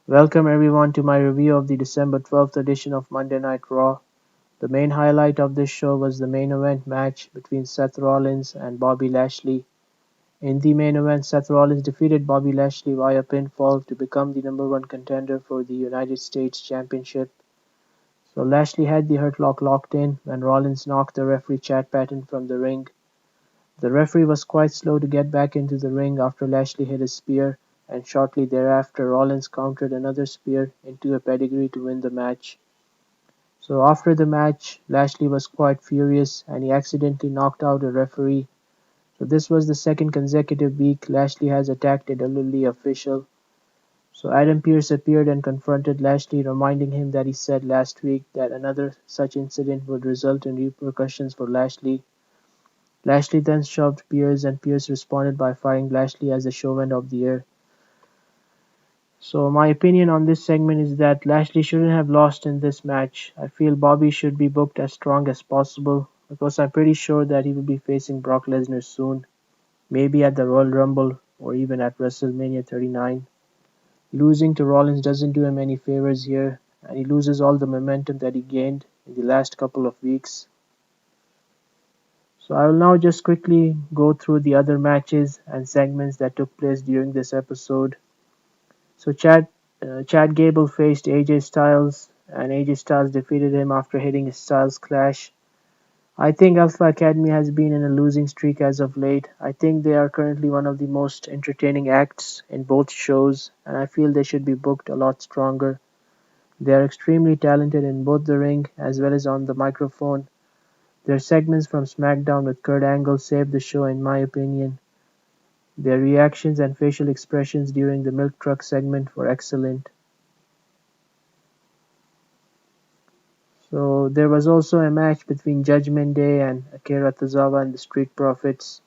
Welcome everyone to my review of the December 12th edition of Monday Night Raw. The main highlight of this show was the main event match between Seth Rollins and Bobby Lashley. In the main event, Seth Rollins defeated Bobby Lashley via pinfall to become the number one contender for the United States Championship. So Lashley had the Hurt Lock locked in when Rollins knocked the referee Chad Patton from the ring. The referee was quite slow to get back into the ring after Lashley hit a spear, and shortly thereafter Rollins countered another spear into a pedigree to win the match. So after the match, Lashley was quite furious and he accidentally knocked out a referee. So this was the second consecutive week Lashley has attacked a WWE official. So Adam Pearce appeared and confronted Lashley, reminding him that he said last week that another such incident would result in repercussions for Lashley. Lashley then shoved Pearce and Pearce responded by firing Lashley as the show went off the air. So my opinion on this segment is that Lashley shouldn't have lost in this match. I feel Bobby should be booked as strong as possible because I'm pretty sure that he will be facing Brock Lesnar soon, maybe at the Royal Rumble or even at WrestleMania 39. Losing to Rollins doesn't do him any favors here, and he loses all the momentum that he gained in the last couple of weeks. So I will now just quickly go through the other matches and segments that took place during this episode. So Chad Gable faced AJ Styles, and AJ Styles defeated him after hitting a Styles Clash. I think Alpha Academy has been in a losing streak as of late. I think they are currently one of the most entertaining acts in both shows, and I feel they should be booked a lot stronger. They are extremely talented in both the ring as well as on the microphone. Their segments from Smackdown with Kurt Angle saved the show in my opinion. Their reactions and facial expressions during the milk truck segment were excellent. So there was also a match between Judgment Day and Akira Tozawa and the Street Profits.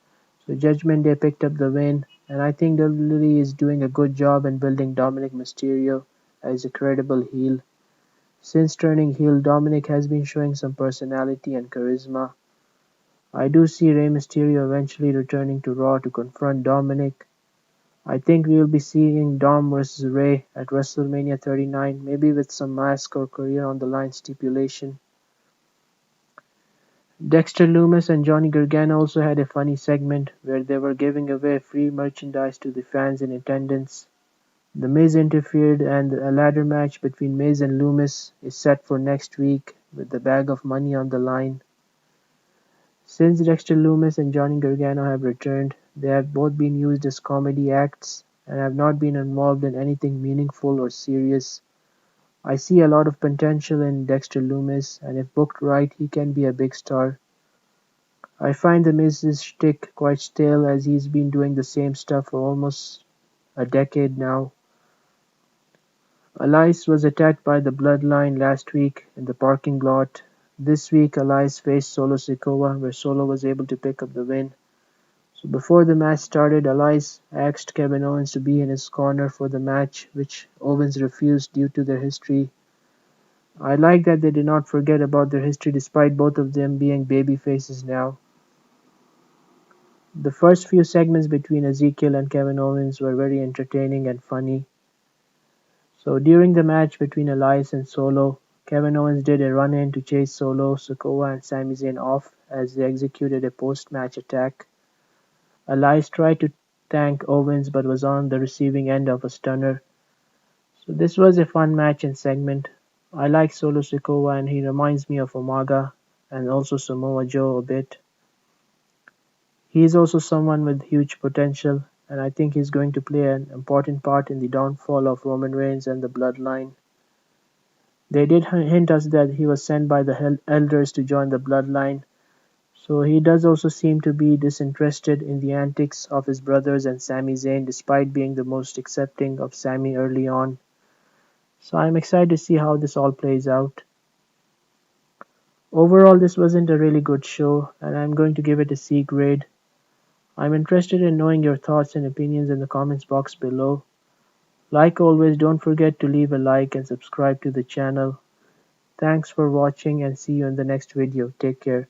So Judgment Day picked up the win, and I think WWE is doing a good job in building Dominic Mysterio as a credible heel. Since turning heel, Dominic has been showing some personality and charisma. I do see Rey Mysterio eventually returning to Raw to confront Dominic. I think we will be seeing Dom versus Rey at WrestleMania 39, maybe with some mask or career on the line stipulation. Dexter Lumis and Johnny Gargano also had a funny segment where they were giving away free merchandise to the fans in attendance. The Miz interfered and a ladder match between Miz and Lumis is set for next week with the bag of money on the line. Since Dexter Lumis and Johnny Gargano have returned, they have both been used as comedy acts and have not been involved in anything meaningful or serious. I see a lot of potential in Dexter Lumis, and if booked right, he can be a big star. I find the Miz's shtick quite stale as he's been doing the same stuff for almost a decade now. Elias was attacked by the Bloodline last week in the parking lot. This week, Elias faced Solo Sikoa, where Solo was able to pick up the win. So before the match started, Elias asked Kevin Owens to be in his corner for the match, which Owens refused due to their history. I like that they did not forget about their history despite both of them being baby faces now. The first few segments between Ezekiel and Kevin Owens were very entertaining and funny. So during the match between Elias and Solo, Kevin Owens did a run-in to chase Solo, Sikoa and Sami Zayn off as they executed a post-match attack. Elias tried to thank Owens but was on the receiving end of a stunner. So this was a fun match and segment. I like Solo Sikoa and he reminds me of Umaga and also Samoa Joe a bit. He is also someone with huge potential, and I think he's going to play an important part in the downfall of Roman Reigns and the Bloodline. They did hint us that he was sent by the elders to join the Bloodline, so he does also seem to be disinterested in the antics of his brothers and Sami Zayn despite being the most accepting of Sami early on. So I'm excited to see how this all plays out. Overall, this wasn't a really good show, and I'm going to give it a C grade. I'm interested in knowing your thoughts and opinions in the comments box below. Like always, don't forget to leave a like and subscribe to the channel. Thanks for watching and see you in the next video. Take care.